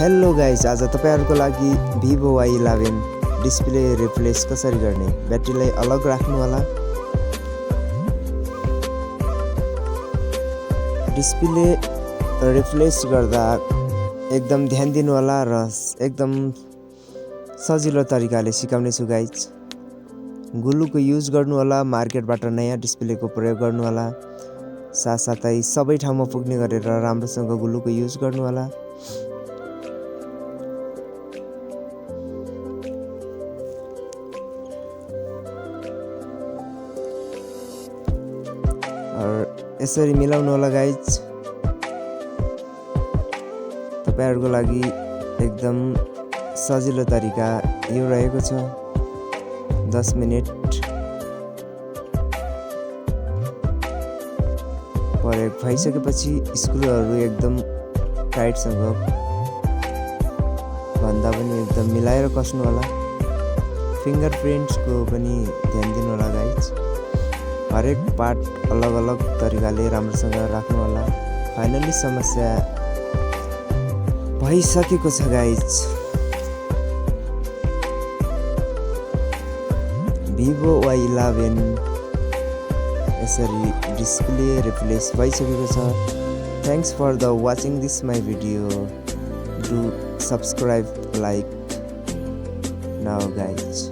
Hello guys, आज तपाईहरुको लागि Vivo y11 डिस्प्ले रिप्लेस कसरी गर्ने, ब्याट्रीलाई अलग राख्नु होला। डिस्प्ले रिप्लेस गर्दा एकदम ध्यान दिनु होला र एकदम सजिलो तरिकाले सिकाउने छु गाइज। ग्लुको युज गर्नु होला, मार्केटबाट नयाँ डिस्प्लेको प्रयोग गर्नु होला। साथसाथै सबै ठाउँमा पुग्ने गरेर राम्रोसँग ग्लुको युज गर्नु होला। यसरी मिलाउनु होला गाइज। तपाईहरुको लागि एकदम सजिलो तरिका यो रहेको छ। 10 मिनेट प्रयोग भइसकेपछि स्क्रुहरू एकदम टाइटसँग भन्दा पनि एकदम मिलाएर कस्नु होला। फिंगरप्रिन्ट्सको पनि ध्यान दिनु होला गाइज। हरेक पार्ट अलग अलग तरिकाले राम्रोसँग राख्नु होला। फाइनली समस्या भइसकेको छ गाइज। Vivo y11 यसरी डिस्प्ले रिप्लेस भइसकेको छ। Thanks for the watching this my video. Do subscribe, like now guys.